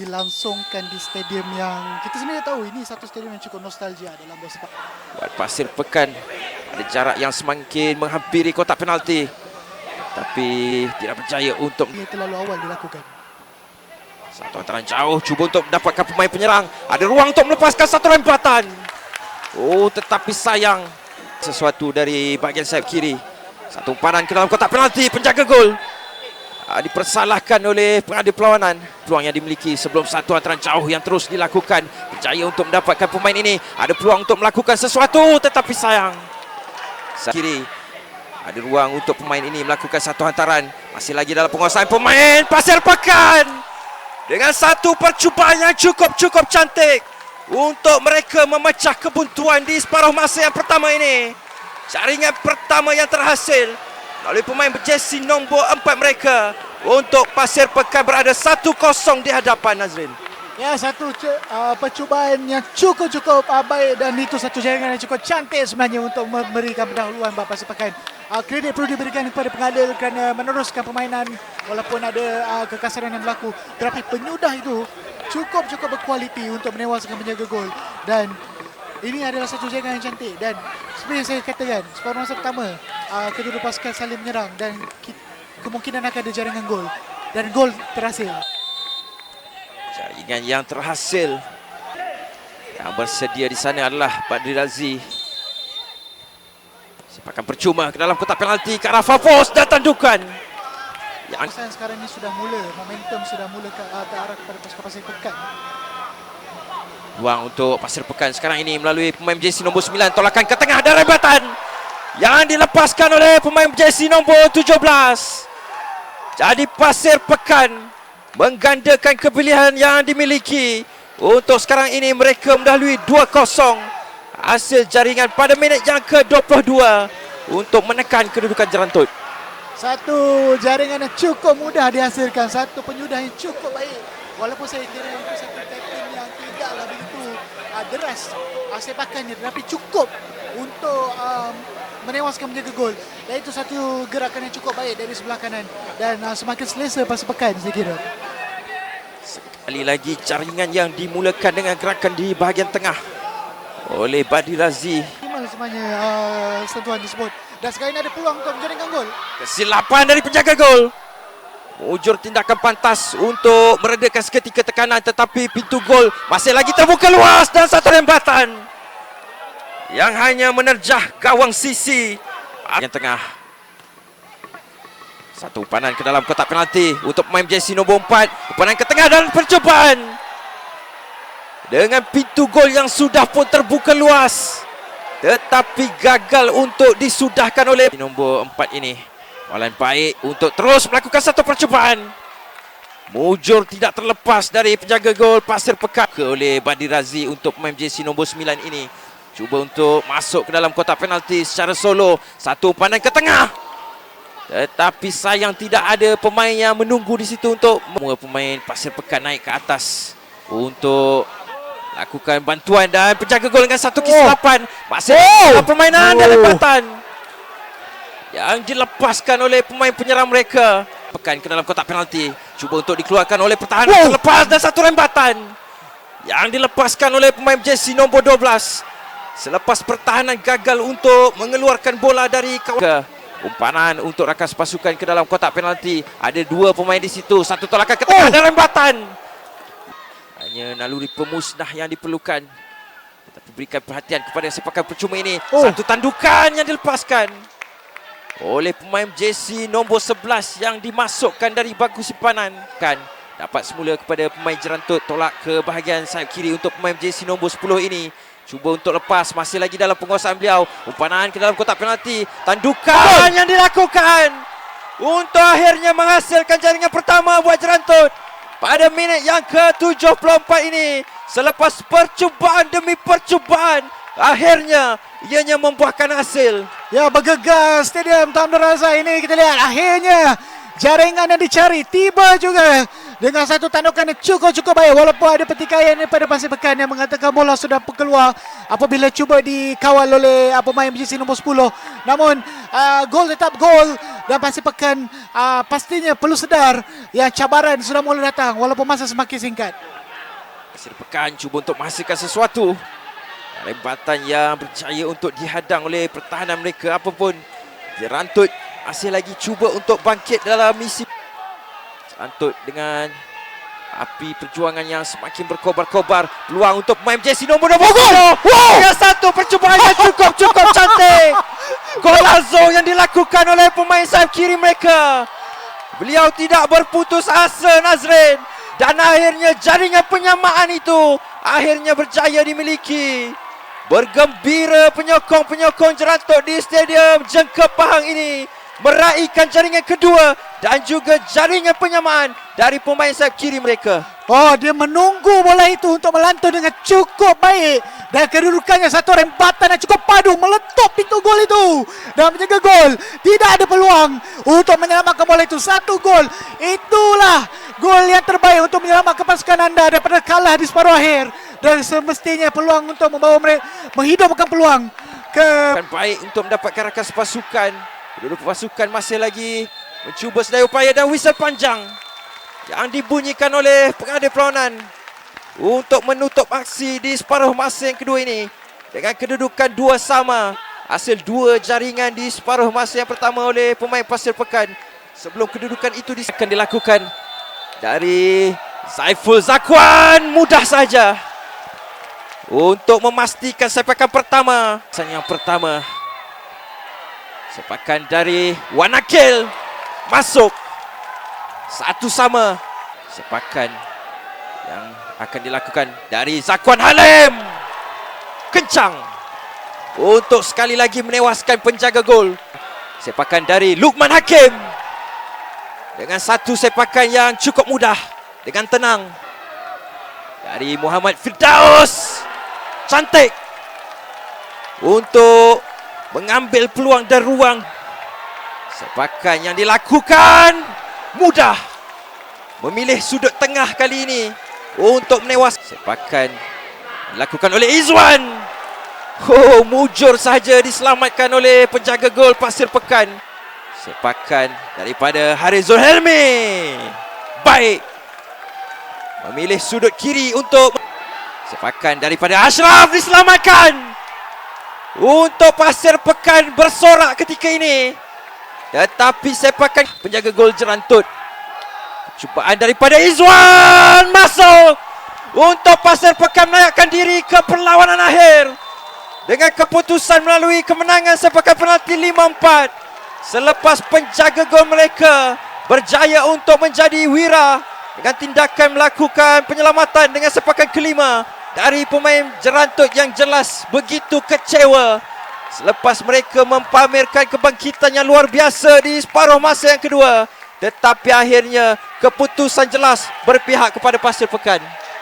dilangsungkan di stadium yang kita sendiri tahu ini satu stadium yang cukup nostalgia dalam bola sepak. Buat Pasir Pekan ada jarak yang semakin menghampiri kotak penalti, tapi tidak berjaya untuk Ini terlalu awal dilakukan. satu hantaran jauh, cuba untuk mendapatkan pemain penyerang. Ada ruang untuk melepaskan satu lempatan. Oh, tetapi sayang sesuatu dari bahagian sayap kiri. Satu umpanan ke dalam kotak penalti, penjaga gol dipersalahkan oleh pengadu perlawanan. Peluang yang dimiliki sebelum satu hantaran jauh yang terus dilakukan, berjaya untuk mendapatkan pemain ini. Ada peluang untuk melakukan sesuatu, tetapi sayang. Kiri ada ruang untuk pemain ini melakukan satu hantaran. Masih lagi dalam penguasaan pemain Pasir Pekan dengan satu percubaan yang cukup cantik untuk mereka memecah kebuntuan di separuh masa yang pertama ini. Jaringan pertama yang terhasil melalui pemain jersey nombor 4 mereka untuk Pasir Pekan berada 1-0 di hadapan Nazrin. Ya, satu percubaan yang cukup baik dan itu satu jaringan yang cukup cantik sebenarnya untuk memberikan pendahuluan bagi Pasir Pekan. Kredit perlu diberikan kepada pengadil kerana meneruskan permainan walaupun ada kekasaran yang berlaku. Tetapi penyudah itu cukup berkualiti untuk menewaskan penjaga gol, dan ini adalah satu jaringan yang cantik. Dan seperti yang saya katakan, separuh masa pertama kedua pasukan saling menyerang dan kemungkinan akan ada jaringan gol, dan gol terhasil. Jaringan yang terhasil yang bersedia di sana adalah Badri Razi. Sepakan percuma ke dalam kotak penalti ke arah Fafos dan tandukan. Yang Sekarang ini sudah mula, momentum sudah mula ke arah kepada pasukan Pasir Pekan. ruang untuk Pasir Pekan sekarang ini melalui pemain jersey nombor 9, tolakan ke tengah dan rebatan yang dilepaskan oleh pemain jersey nombor 17. Jadi Pasir Pekan menggandakan kepilihan yang dimiliki. Untuk sekarang ini mereka mendahului 2-0 hasil jaringan pada minit yang ke-22 untuk menekan kedudukan jerantut. Satu jaringan yang cukup mudah dihasilkan, satu penyudah yang cukup baik. Walaupun saya kira itu satu tackling yang tidaklah begitu deras sepakannya, tetapi cukup untuk menewaskan menjaga gol. Dan itu satu gerakan yang cukup baik dari sebelah kanan dan semakin selesa Pasir Pekan saya kira. Sekali lagi jaringan yang dimulakan dengan gerakan di bahagian tengah oleh Badri Razi. Gimana sebenarnya sentuhan tersebut. Dan sekarang ini ada peluang untuk menjaringkan gol. Kesilapan dari penjaga gol. Mujur tindakan pantas untuk meredakan seketika tekanan, tetapi pintu gol masih lagi terbuka luas dan satu lembatan yang hanya menerjah gawang sisi bahagian tengah. Satu umpanan ke dalam kotak penalti untuk pemain jersey nombor 4. Umpanan ke tengah dan percubaan dengan pintu gol yang sudah pun terbuka luas, tetapi gagal untuk disudahkan oleh nombor 4 ini. Walau baik untuk terus melakukan satu percubaan. Mujur tidak terlepas dari penjaga gol Pasir Pekan oleh Badri Razi untuk pemain jersey nombor 9 ini. Cuba untuk masuk ke dalam kotak penalti secara solo. Satu umpanan ke tengah, tetapi sayang tidak ada pemain yang menunggu di situ untuk pemain Pasir Pekan naik ke atas untuk lakukan bantuan, dan penjaga gol dengan satu kesilapan. Masih dalam permainan dan lempatan yang dilepaskan oleh pemain penyerang mereka. Pekan ke dalam kotak penalti, cuba untuk dikeluarkan oleh pertahanan terlepas, dan satu lembatan yang dilepaskan oleh pemain jersey nombor 12 selepas pertahanan gagal untuk mengeluarkan bola dari kawasan. Umpanan untuk rakan pasukan ke dalam kotak penalti. Ada dua pemain di situ, satu tolakan ke tengah dan lembatan. Hanya naluri pemusnah yang diperlukan, tetapi berikan perhatian kepada sepakan percuma ini. Satu tandukan yang dilepaskan oleh pemain jersey nombor 11 yang dimasukkan dari bangku simpanan. Dapat semula kepada pemain jerantut, tolak ke bahagian sayap kiri untuk pemain jersey nombor 10 ini. Cuba untuk lepas, masih lagi dalam penguasaan beliau. Umpanan ke dalam kotak penalti, tandukan yang dilakukan untuk akhirnya menghasilkan jaringan pertama buat jerantut pada minit yang ke-74 ini. Selepas percubaan demi percubaan, akhirnya ianya membuahkan hasil. Ya, bergegas stadium Thamdara Razak ini, kita lihat akhirnya jaringan yang dicari tiba juga dengan satu tandukan yang cukup baik, walaupun ada pertikaian daripada Pasir Pekan yang mengatakan bola sudah keluar apabila cuba dikawal oleh pemain jersey nombor 10. Namun gol tetap gol dan Pasir Pekan pastinya perlu sedar yang cabaran sudah mulai datang walaupun masa semakin singkat. Pasir Pekan cuba untuk menghasilkan sesuatu. Lembatan yang berjaya untuk dihadang oleh pertahanan mereka. Apapun, Jerantut masih lagi cuba untuk bangkit dalam misi. Jerantut dengan api perjuangan yang semakin berkobar-kobar. Peluang untuk pemain MJC nombor 20. Wow! Yang satu percubaan yang cukup cantik. Golazo yang dilakukan oleh pemain sayap kiri mereka. Beliau tidak berputus asa, Nazrin. Dan akhirnya jaringan penyamaan itu akhirnya berjaya dimiliki. Bergembira penyokong-penyokong Jerantut di Stadium Jengkep Pahang ini meraihkan jaringan kedua dan juga jaringan penyamaan dari pemain sayap kiri mereka. Oh, dia menunggu bola itu untuk melantun dengan cukup baik. Dan kedudukannya satu rembatan yang cukup padu meletup pintu gol itu. Dan menjaga gol. Tidak ada peluang untuk menyelamatkan bola itu. Satu gol. Itulah gol yang terbaik untuk menyelamatkan pasukan anda daripada kalah di separuh akhir. Dan semestinya peluang untuk membawa mereka menghidupkan peluang ke Akan baik untuk mendapatkan rakan pasukan. Penduduk pasukan masih lagi mencuba sedaya upaya dan whistle panjang yang dibunyikan oleh pengadil perlawanan untuk menutup aksi di separuh masa yang kedua ini dengan kedudukan 2 sama. Hasil 2 jaringan di separuh masa yang pertama oleh pemain Pasir Pekan. Sebelum kedudukan itu akan dilakukan dari Saiful Zakwan, mudah saja untuk memastikan sepakan pertama. Yang pertama, sepakan dari Wanakil masuk 1 sama. Sepakan yang akan dilakukan dari Zakwan Halim, kencang untuk sekali lagi menewaskan penjaga gol. Sepakan dari Lukman Hakim dengan 1 sepakan yang cukup mudah dengan tenang dari Muhammad Firdaus. Cantik untuk mengambil peluang dan ruang. Sepakan yang dilakukan mudah, memilih sudut tengah kali ini untuk menewas. Sepakan dilakukan oleh Izwan. Oh, mujur saja diselamatkan oleh penjaga gol Pasir Pekan. Sepakan daripada Harizul Helmi. Baik, memilih sudut kiri untuk sepakan daripada Ashraf, diselamatkan untuk Pasir Pekan bersorak ketika ini. Tetapi sepakan penjaga gol Jerantut. Cubaan daripada Izwan masuk untuk Pasir Pekan menaikkan diri ke perlawanan akhir dengan keputusan melalui kemenangan sepakan penalti 5-4. Selepas penjaga gol mereka berjaya untuk menjadi wira dengan tindakan melakukan penyelamatan dengan sepakan kelima dari pemain Jerantut yang jelas begitu kecewa selepas mereka mempamerkan kebangkitan yang luar biasa di separuh masa yang kedua. Tetapi akhirnya keputusan jelas berpihak kepada Pasir Pekan.